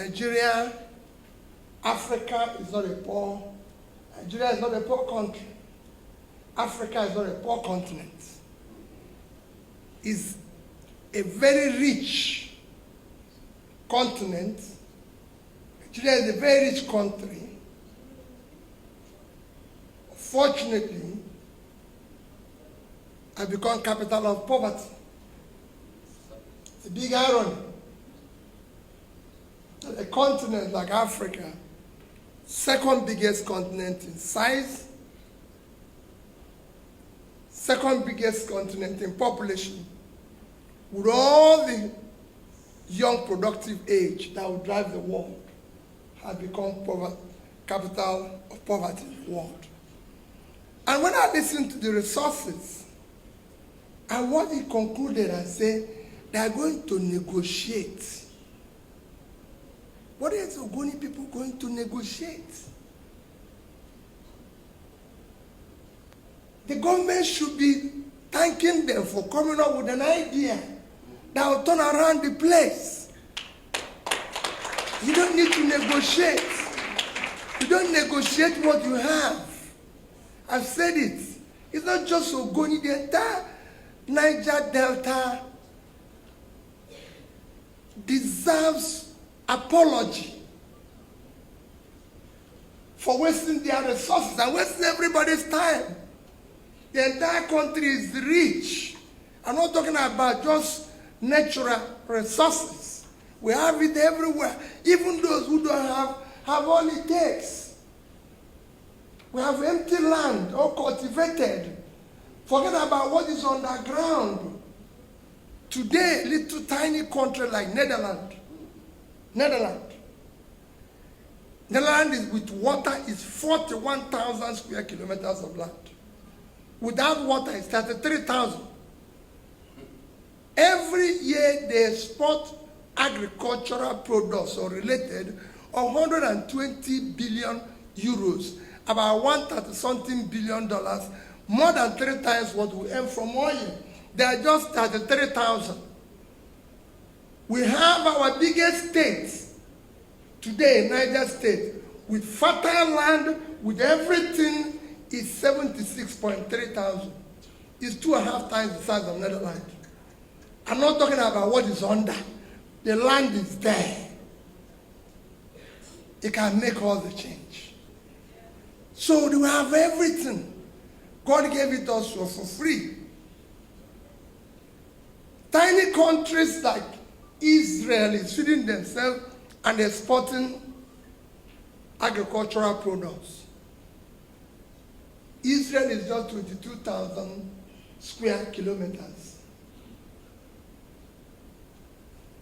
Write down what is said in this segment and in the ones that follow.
Nigeria, Africa is not a poor, Nigeria is not a poor country. Africa is not a poor continent. It's a very rich continent. Nigeria is a very rich country. Fortunately, has become capital of poverty. It's a big irony that a continent like Africa, second biggest continent in size, second biggest continent in population, with all the young productive age that will drive the world, has become capital of poverty in the world. And when I listen to the resources, and what he concluded and said, they are going to negotiate. What is the Ogoni people going to negotiate? The government should be thanking them for coming up with an idea that will turn around the place. You don't need to negotiate. You don't negotiate what you have. I've said it. It's not just Ogoni, the entire Niger Delta deserves apology for wasting their resources and wasting everybody's time. The entire country is rich. I'm not talking about just natural resources. We have it everywhere. Even those who don't have all it takes. We have empty land, all cultivated. Forget about what is underground. Today, little tiny country like Netherlands is with water is 41,000 square kilometers of land. Without water, it's 33,000. Every year, they export agricultural products or related of 120 billion euros, about $130-something billion, more than 3 times what we earn from oil. They are just 33,000. We have our biggest state today, Niger State, with fertile land, with everything, is 76.3 thousand. It's 2.5 times the size of Netherlands. I'm not talking about what is under. The land is there. It can make all the change. So we have everything. God gave it us for free. Tiny countries like Israel is feeding themselves and exporting agricultural products. Israel is just 22,000 square kilometers.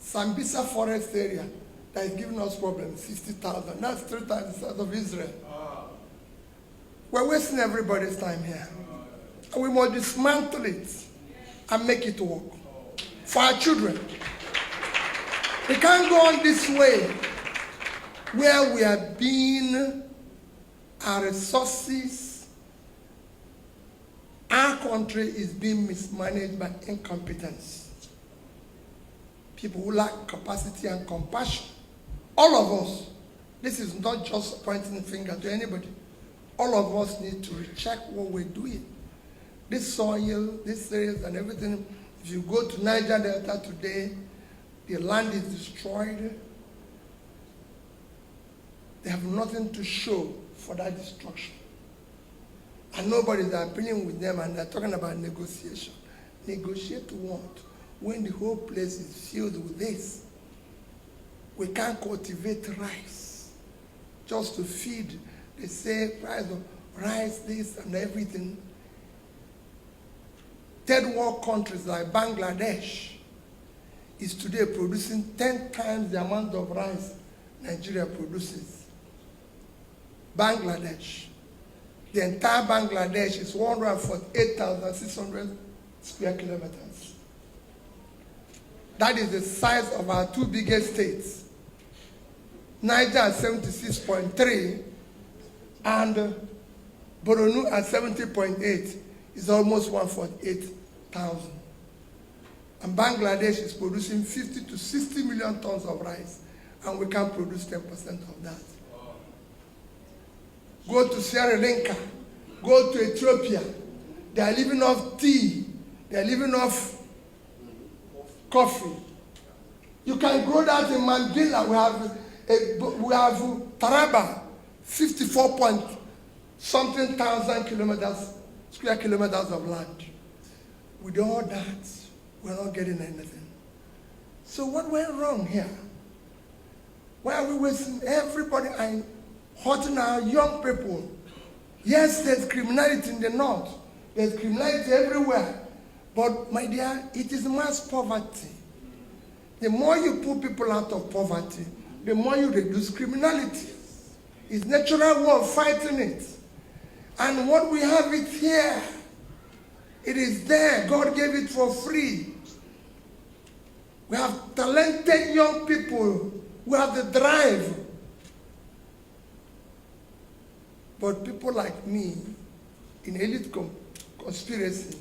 Sambisa forest area that is giving us problems, 60,000. That's 3 times the size of Israel. We're wasting everybody's time here. And we must dismantle it and make it work for our children. We can't go on this way where we are being, our resources, our country is being mismanaged by incompetence. People who lack capacity and compassion. All of us, this is not just pointing a finger to anybody. All of us need to recheck what we're doing. This soil, this areas and everything, if you go to Niger Delta today, the land is destroyed. They have nothing to show for that destruction. And nobody's appealing with them, and they're talking about negotiation. Negotiate what? When the whole place is filled with this. We can't cultivate rice just to feed. They say price of rice, this and everything. Third world countries like Bangladesh is today producing 10 times the amount of rice Nigeria produces. Bangladesh. The entire Bangladesh is 148,600 square kilometers. That is the size of our 2 biggest states. Niger at 76.3 and Borno at 70.8 is almost 148,000. And Bangladesh is producing 50 to 60 million tons of rice and we can't produce 10% of that. Go to Sierra Leone, go to Ethiopia. They are living off tea. They are living off coffee. You can grow that in Mandela. We have Taraba, 54 point something thousand square kilometers of land. With all that, we're not getting anything. So what went wrong here? Why are we wasting everybody and hurting our young people? Yes, there's criminality in the north. There's criminality everywhere. But my dear, it is mass poverty. The more you put people out of poverty, the more you reduce criminality. It's natural way of fighting it. And what we have it here, it is there. God gave it for free. We have talented young people who have the drive. But people like me, in elite conspiracy,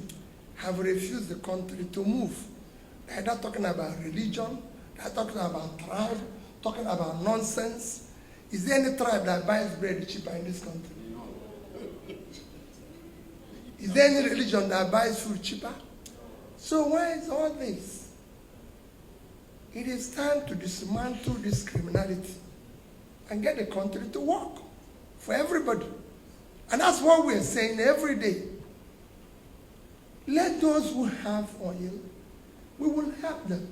have refused the country to move. They're not talking about religion. They're talking about tribe, talking about nonsense. Is there any tribe that buys bread cheaper in this country? Is there any religion that buys food cheaper? So why is all this? It is time to dismantle this criminality and get the country to work for everybody. And that's what we're saying every day. Let those who have oil, we will help them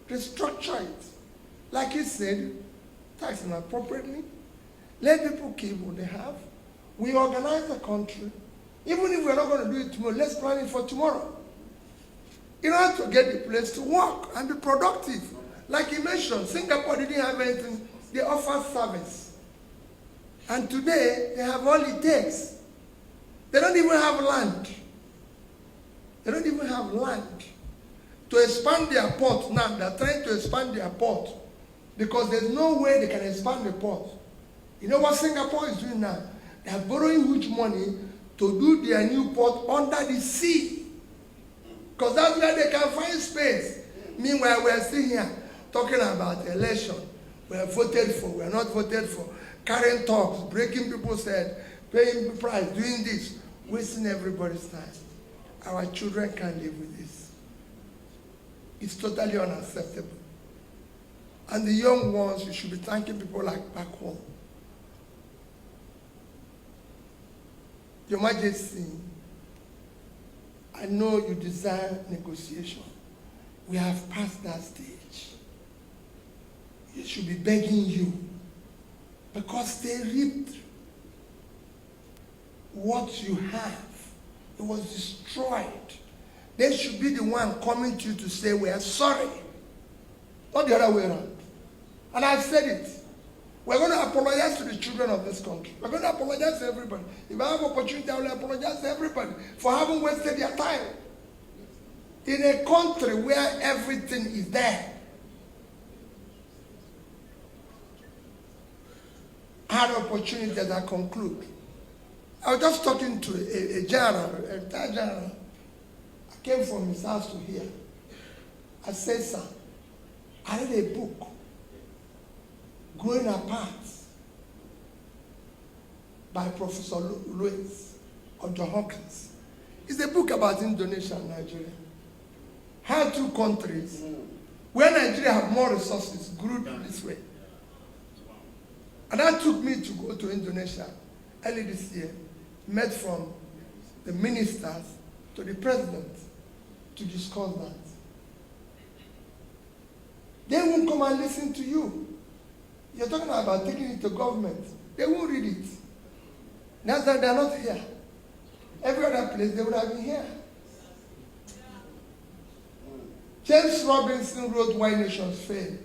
restructure it. Like he said, tax them appropriately. Let people keep what they have. We organize the country. Even if we're not going to do it tomorrow, let's plan it for tomorrow. In order to get the place to work and be productive. Like he mentioned, Singapore didn't have anything. They offer service. And today, they have all it takes. They don't even have land. They don't even have land. To expand their port now, they're trying to expand their port because there's no way they can expand the port. You know what Singapore is doing now? They are borrowing huge money to do their new port under the sea. Because that's where they can find space. Meanwhile, we're still here talking about election. We are voted for, we are not voted for. Carrying talks, breaking people's head, paying price, doing this, wasting everybody's time. Our children can't live with this. It's totally unacceptable. And the young ones, you should be thanking people like back home. Your Majesty, I know you desire negotiation. We have passed that stage. It should be begging you because they reaped what you have. It was destroyed. They should be the one coming to you to say, we are sorry. Not the other way around. And I've said it. We're going to apologize to the children of this country. We're going to apologize to everybody. If I have opportunity, I will apologize to everybody for having wasted their time. In a country where everything is there. I had an opportunity as I conclude. I was just talking to a general, a retired general. I came from his house to here. I said, sir, I read a book, Growing Apart, by Professor Louis of John Hopkins. It's a book about Indonesia and Nigeria. How two countries, where Nigeria have more resources, grew this way. And that took me to go to Indonesia early this year, met from the ministers to the president to discuss that. They won't come and listen to you. You're talking about taking it to government. They won't read it. That's why they're not here. Every other place, they would have been here. James Robinson wrote Why Nations Fail.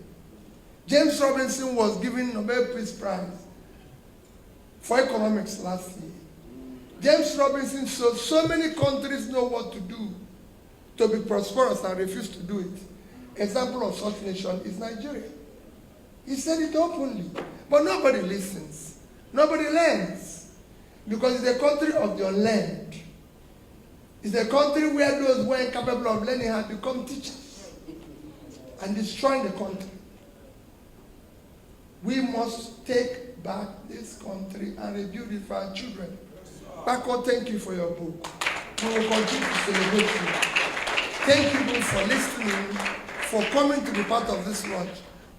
James Robinson was given Nobel Peace Prize for economics last year. James Robinson said so many countries know what to do to be prosperous and refuse to do it. Example of such nation is Nigeria. He said it openly, but nobody listens. Nobody learns because it's a country of the unlearned. It's a country where those who are incapable of learning have become teachers and destroying the country. We must take back this country and rebuild it for our children. Bako, thank you for your book. We will continue to celebrate you. Thank you both for listening, for coming to be part of this launch.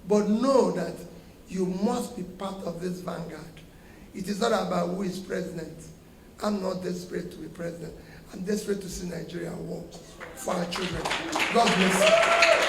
But know that you must be part of this vanguard. It is not about who is president. I'm not desperate to be president. I'm desperate to see Nigeria work for our children. God bless you.